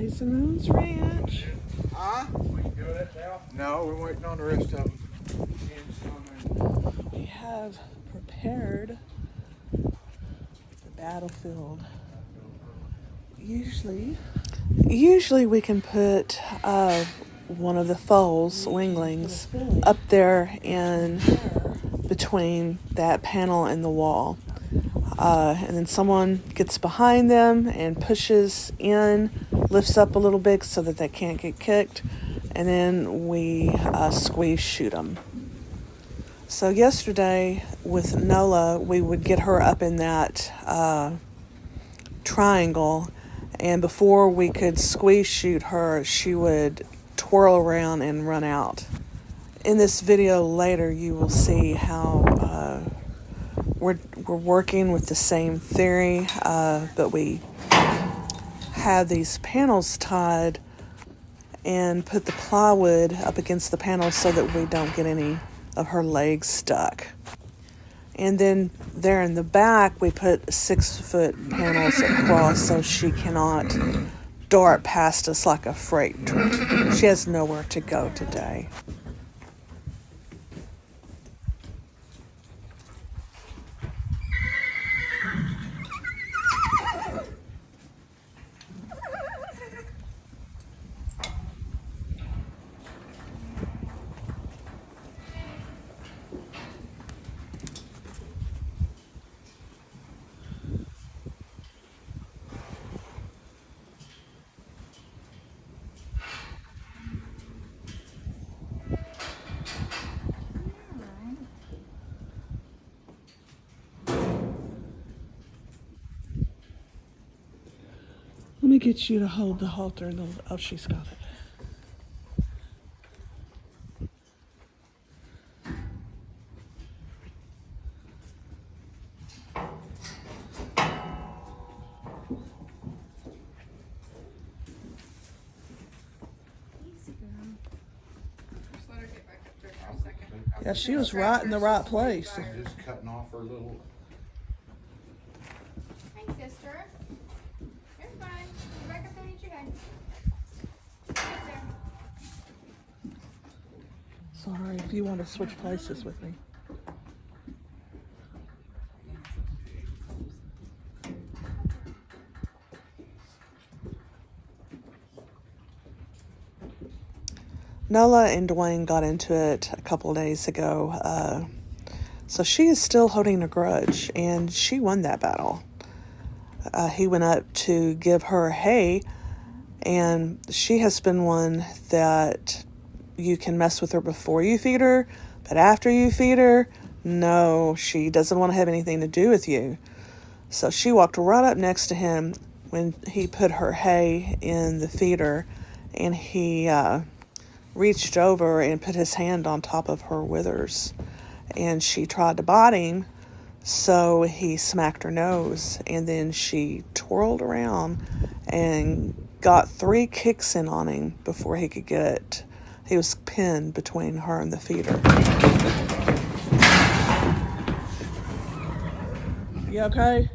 Jason Moon's Ranch. Huh? No, we're waiting on the rest of them. We have prepared the battlefield. Usually we can put one of the foals, weanlings, up there in between that panel and the wall. And then someone gets behind them and pushes in, lifts up a little bit so that they can't get kicked, and then we squeeze chute them. So yesterday with Nola, we would get her up in that triangle, and before we could squeeze chute her, she would twirl around and run out. In this video later, you will see how we're working with the same theory, but we have these panels tied and put the plywood up against the panels so that we don't get any of her legs stuck. And then there in the back, we put 6-foot panels across so she cannot dart past us like a freight train. She has nowhere to go today. Let me get you to hold the halter. Oh, she's got it. Yeah, she was right in the right place. Just cutting off her little. Thanks, sister. You're fine. Go back up there and eat your guy. Right there. Sorry, if you want to switch places with me. Nola and Dwayne got into it a couple of days ago, so she is still holding a grudge, and she won that battle. He went up to give her hay, and she has been one that you can mess with her before you feed her, but after you feed her, no, she doesn't want to have anything to do with you. So she walked right up next to him when he put her hay in the feeder, and he reached over and put his hand on top of her withers, and she tried to bite him, so he smacked her nose, and then she twirled around and got 3 kicks in on him before he could get. He was pinned between her and the feeder. You okay?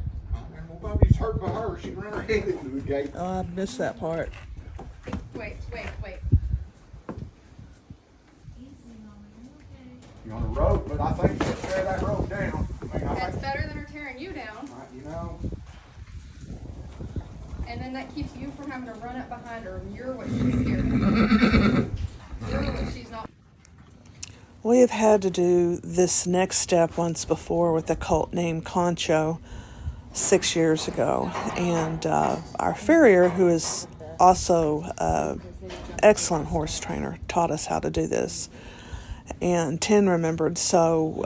Well, Bobby's hurt by her. She ran her head into the gate. Oh, I missed that part. Wait. You're on a rope, but I think she'll tear that rope down. That's better than her tearing you down. You know. And then that keeps you from having to run up behind her. You're what she's scared of. You're what she's not. We have had to do this next step once before with a colt named Concho 6 years ago. And our farrier, who is also an excellent horse trainer, taught us how to do this. And 10 remembered, so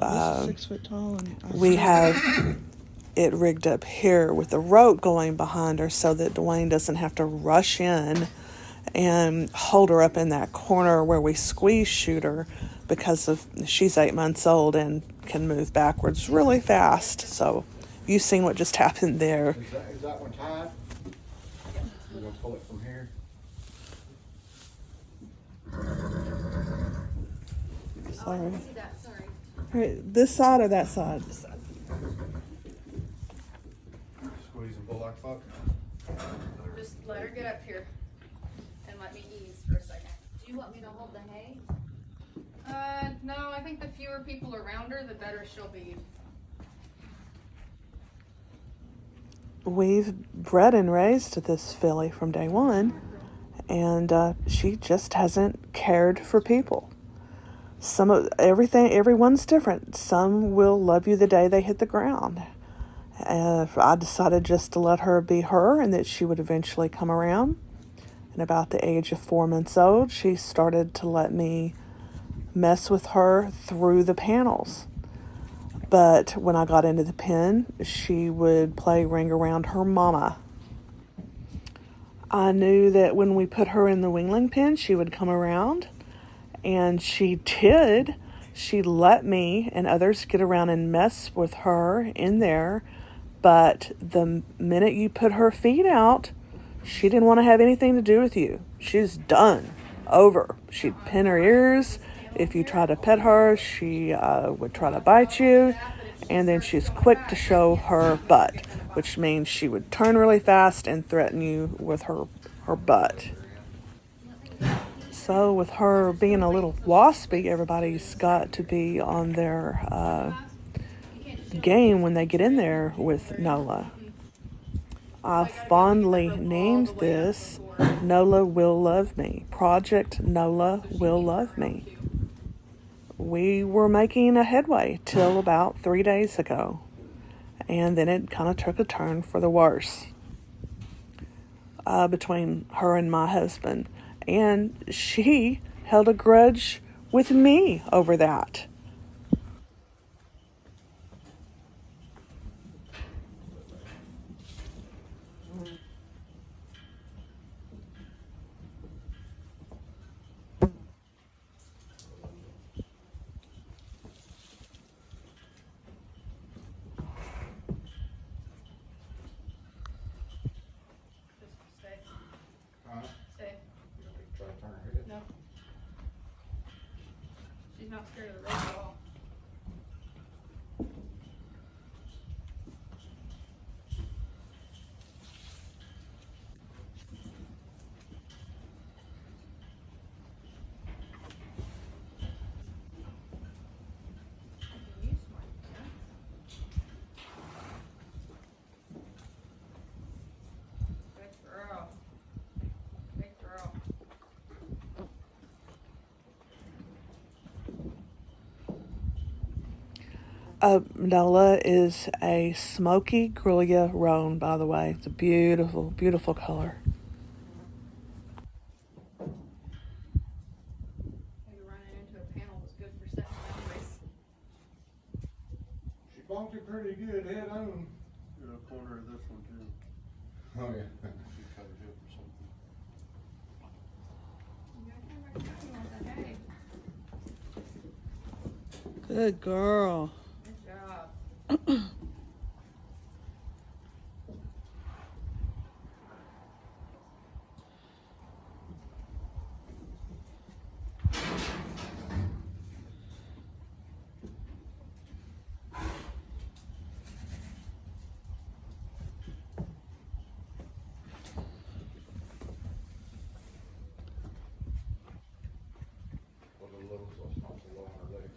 6 foot tall, and we have it rigged up here with the rope going behind her so that Dwayne doesn't have to rush in and hold her up in that corner where we squeeze chute her, because of she's 8 months old and can move backwards really fast. So you've seen what just happened there. Is that one tied? We're going to pull it from here. Sorry. Oh, I see that. Sorry. All right, this side or that side? Squeeze and pull like fuck. Just let her get up here. let me ease for a second. Do you want me to hold the hay? No, I think the fewer people around her, the better she'll be. We've bred and raised this filly from day one, and she just hasn't cared for people. Everyone's different. Some will love you the day they hit the ground. I decided just to let her be her, and that she would eventually come around. And about the age of 4 months old, she started to let me mess with her through the panels. But when I got into the pen, she would play ring around her mama. I knew that when we put her in the weanling pen, she would come around, and she did. She let me and others get around and mess with her in there, but the minute you put her feet out, she didn't want to have anything to do with you. She's done. Over. She'd pin her ears. If you try to pet her, she would try to bite you. And then she's quick to show her butt, which means she would turn really fast and threaten you with her butt. So with her being a little waspy, everybody's got to be on their game when they get in there with Nola. I fondly named this Nola Will Love Me. Project Nola Will Love Me. We were making a headway till about 3 days ago, and then it kind of took a turn for the worse between her and my husband, and she held a grudge with me over that. Just stay. Huh? Stay. You want me to try to turn her head? No. She's not scared of the rope at all. You smart, yeah. Good girl. Good girl. Nola is a smoky Grullia roan, by the way. It's a beautiful, beautiful color. Maybe running into a panel was good for setting boundaries. She bumped it pretty good head on. In the corner of this one too. Oh, yeah. She cut her hip or something. You gotta come back down, you want that hay. Good girl. Good job. Put a little so it's not so low on her leg.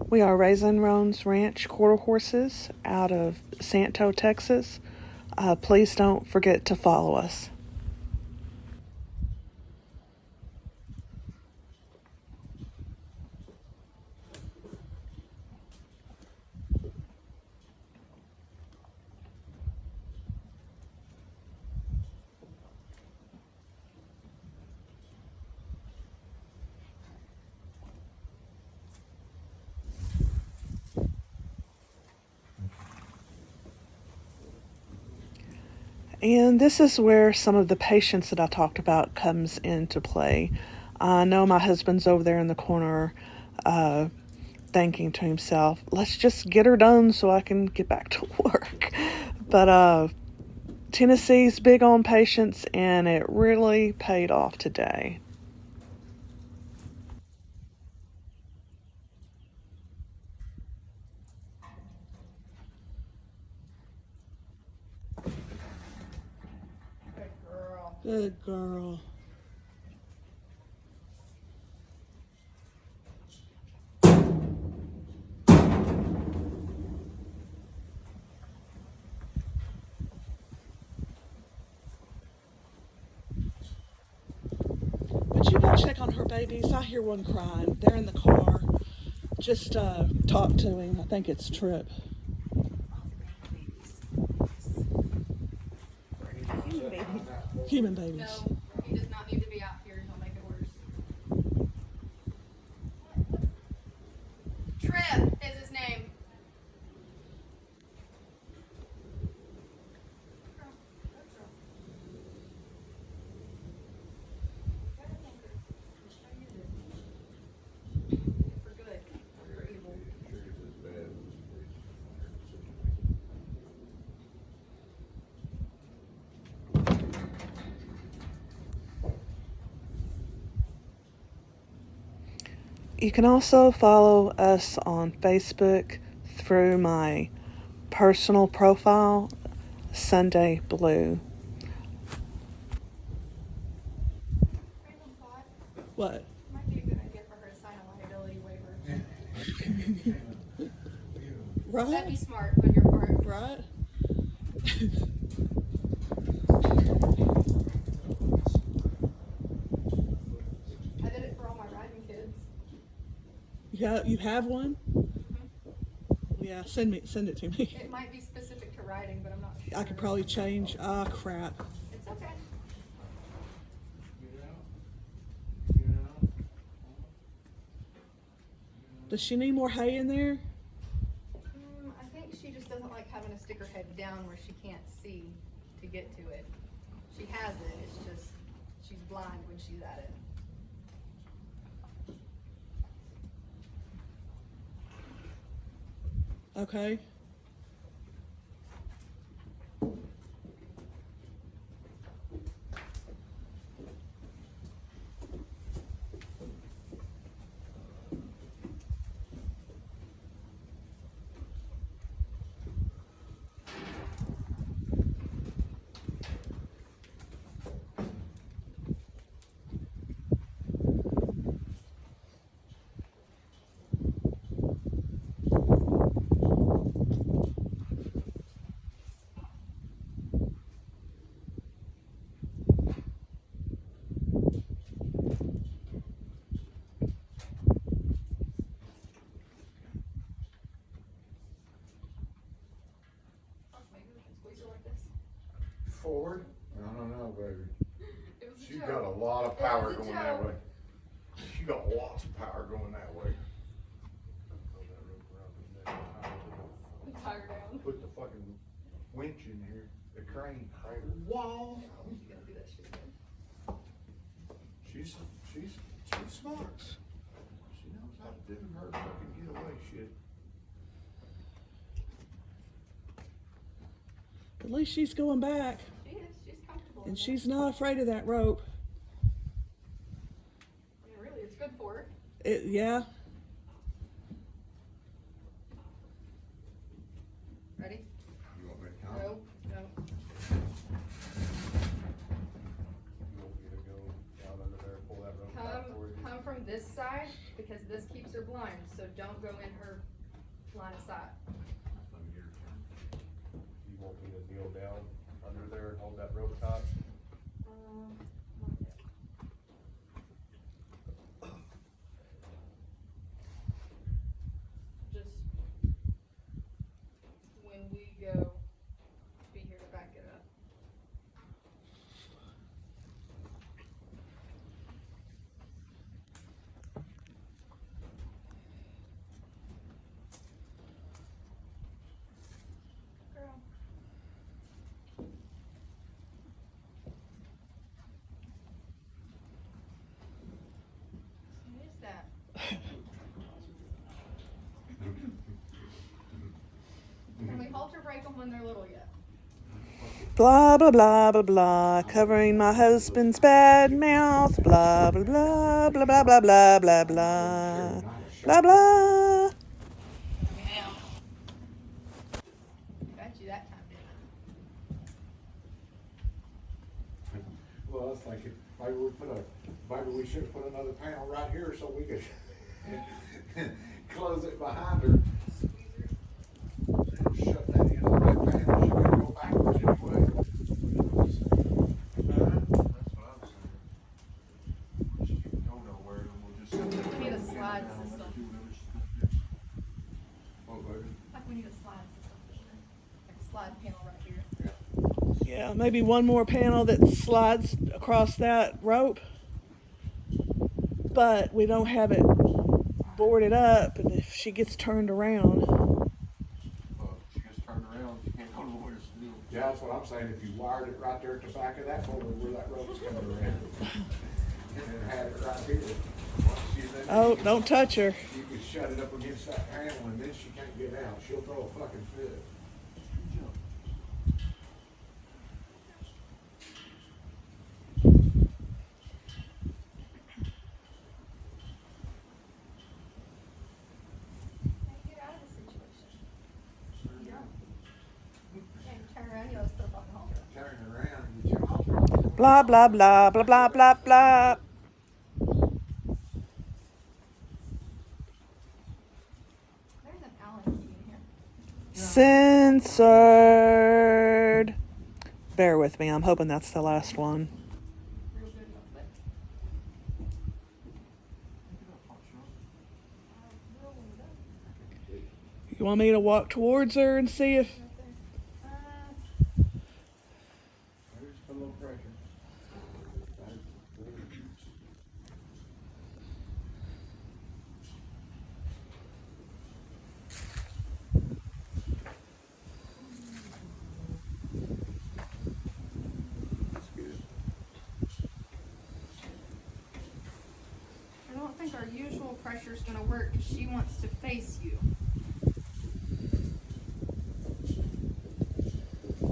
We are raising Roan's Ranch quarter horses out of Santo, Texas. Please don't forget to follow us. And this is where some of the patience that I talked about comes into play. I know my husband's over there in the corner thinking to himself, let's just get her done so I can get back to work. But Tennessee's big on patience, and it really paid off today. Good girl. Would you go check on her babies? I hear one crying. They're in the car. Just talk to him. I think it's Trip. Human babies. No, he does not need to be out here. He'll make it worse. Trip is his name. For good, not for evil. You can also follow us on Facebook through my personal profile, Sunday Blue. Random thought. What? Might be a good idea for her to sign a liability waiver. That'd be Right? smart on your part. Right? I did it for all my riding kids. Yeah, you have one? Yeah, send it to me. It might be specific to riding, but I'm not sure. I could probably change. Ah, crap. It's okay. Does she need more hay in there? I think she just doesn't like having to stick her head down where she can't see to get to it. She has it, it's just she's blind when she's at it. Okay. Maybe we can squeeze her like this. Forward? I don't know, baby. It was a She's joke. got a lot of It power was a going that joke. way. She got lots of power going that way. Tie her down. Put the fucking winch in here, the crane. Wow. You gotta do that shit again. She's smart. She knows how to do her fucking getaway shit. At least she's going back. She is, she's comfortable. in And it. she's not afraid of that rope. I mean, really, it's good for her. Yeah. Ready? You want me to come? No, no. You want me to go down under there, pull that rope out for you? Come from this side because this keeps her blind. So don't go in her line of sight. You want me to kneel down under there and hold that rope taut? Not yet. Just when we go, be here to back it up. Girl. What is that? Can we halter break them when they're little yet? Blah, blah, blah, blah, blah. Covering my husband's bad mouth. Blah, blah, blah, blah, blah, blah, blah, blah, blah. Blah, blah. Yeah. Got you that time, didn't Well, was thinking, maybe we should have put another panel right here so we could close it behind her. Shut that in the right panel, she could go backwards anyway. That's what I'm saying. She can go nowhere, and we'll just. We need a slide system. Oh, baby. Like we need a slide system, like a slide panel right here. Yeah, maybe one more panel that slides across that rope. But we don't have it boarded up, and if she gets turned around. She gets turned around, she can't go nowhere still. Yeah, that's what I'm saying, if you wired it right there at the back of that pole where that rope's coming around. And then had it right here. Oh, don't touch her. You could shut it up against that panel and then she can't get out. She'll throw a fucking fit. Get out of the situation. Yeah. And turn around, you always put a fucking halter. Turn around and get your halter. Blah, blah, blah, blah, blah, blah, blah. There's an Allen key in here. Censored. Bear with me. I'm hoping that's the last one. Real good, no flick. Real good. You want me to walk towards her and see if... Right there. There's a little pressure. That's good. I don't think our usual pressure is going to work because she wants to face you.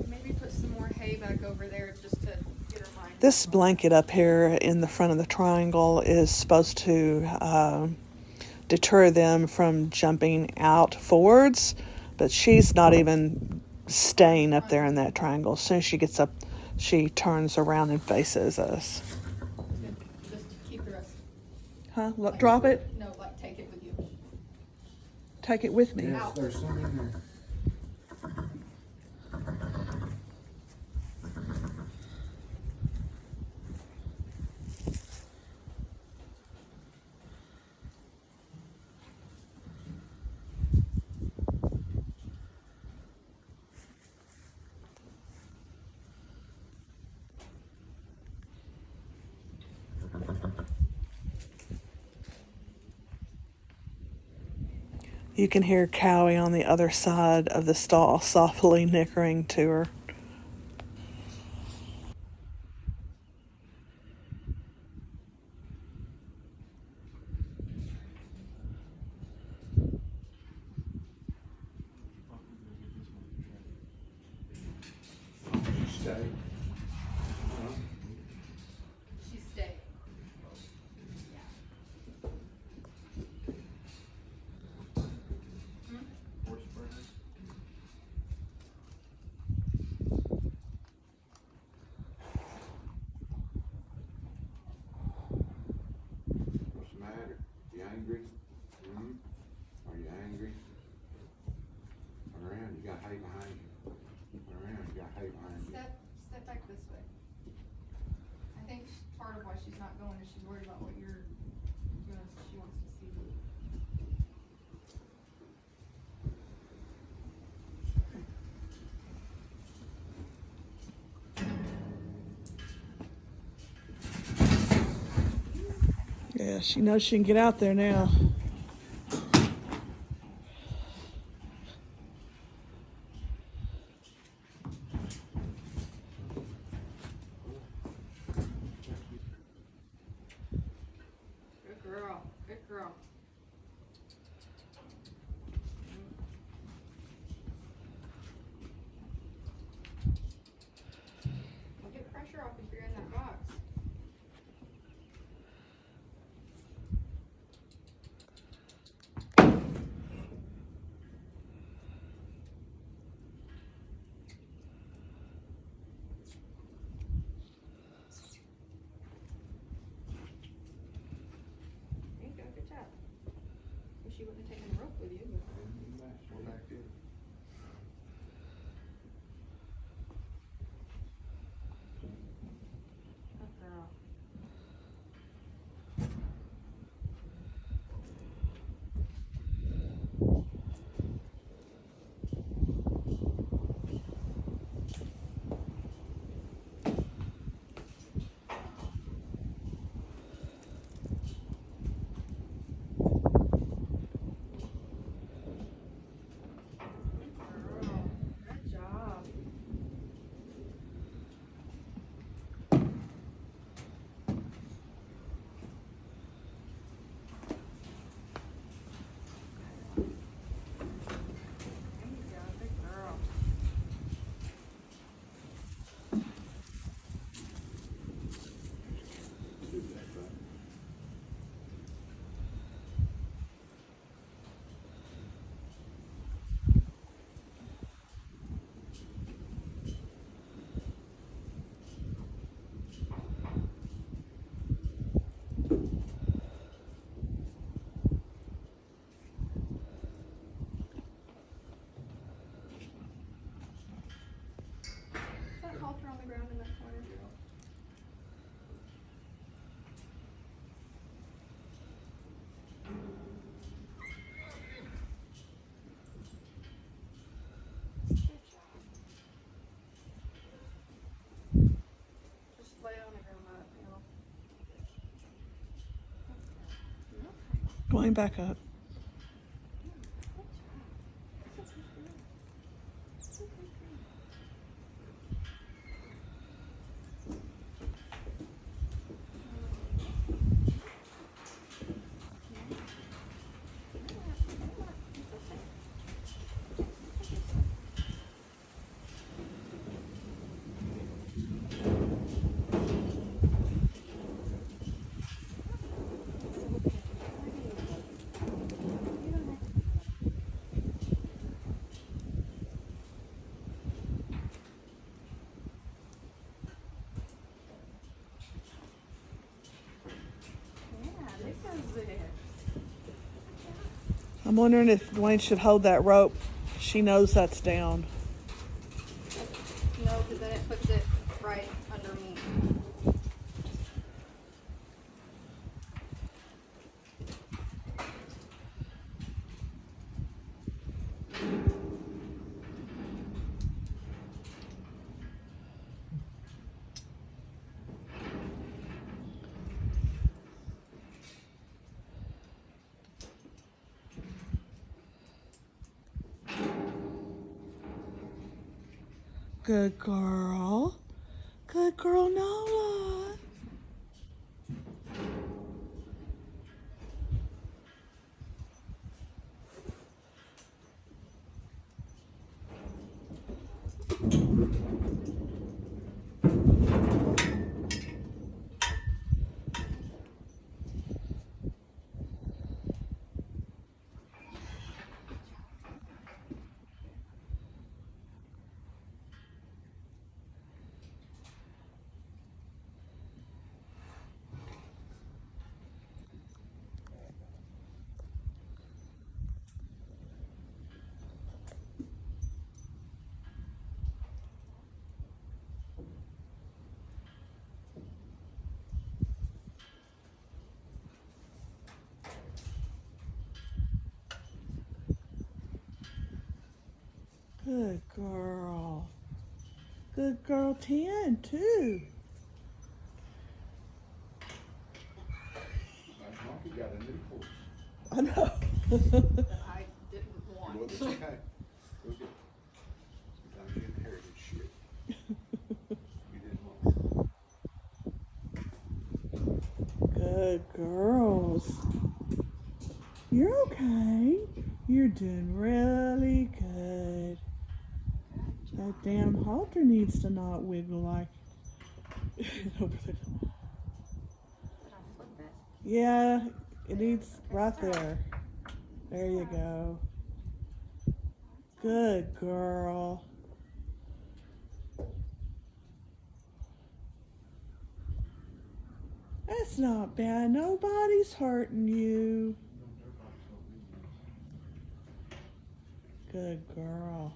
Maybe put some more hay back over there just to get her mind. This blanket up here in the front of the triangle is supposed to deter them from jumping out forwards, but she's not even staying up there in that triangle. As soon as she gets up, she turns around and faces us. Just to keep the rest. Huh? Look, drop it. No, like take it with you. Take it with me. Yes, there's some in there. You can hear Cowie on the other side of the stall softly nickering to her. Stay. She stayed. Horse burgers. What's the matter? You angry? Are you angry? Turn around, you got hay behind you. Turn around, you got hay behind you. Step back this way. I think part of why she's not going is she's worried about what you're doing, so she wants to see you. Yeah, she knows she can get out there now. Good girl. Good girl. We'll get pressure off if you're in that box. she wouldn't have taken the rope with you, but. We're back in. Good girl. Girl, good job. There you go, good girl. Do that, right? Is that halter on the ground in that corner? Good job. Just lay on the ground by that panel. Okay. Going back up. Yeah, this is it. I'm wondering if Dwayne should hold that rope. She knows that's down. No, because then it puts it right under me. Good girl. Good girl, Nola. Good girl. Good girl, 10 too. That monkey got a new horse. I know. That I didn't Well, want. it's okay. Look at, sometimes you inherited shit. You didn't want. Good girls. You're okay. You're doing really good. That damn halter needs to not wiggle like over there. Did I flip it? Yeah, it needs right there. There you go. Good girl. That's not bad. Nobody's hurting you. Good girl.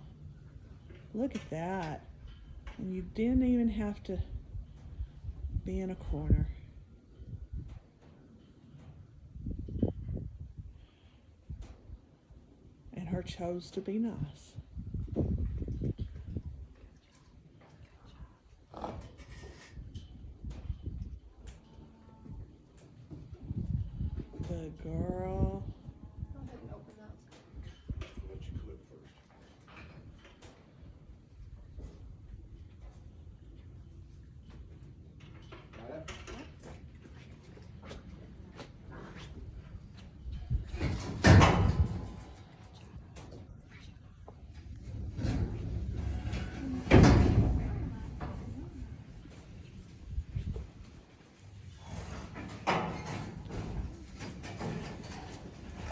Look at that. And you didn't even have to be in a corner. And her chose to be nice. Good girl. Go ahead and open that. Let you clip first. Got it?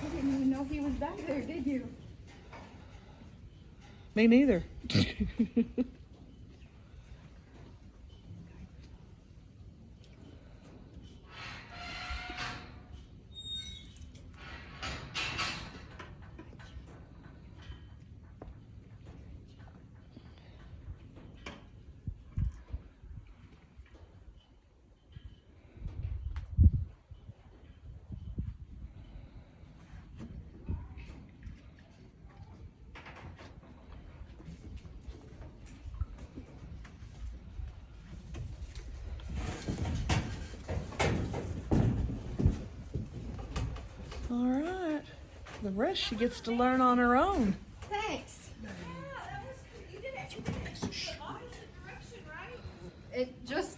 You didn't even know he was back there, did you? Me neither. All right. The rest she gets to learn on her own. Thanks. Yeah, that was, you did it in the opposite direction, right? It just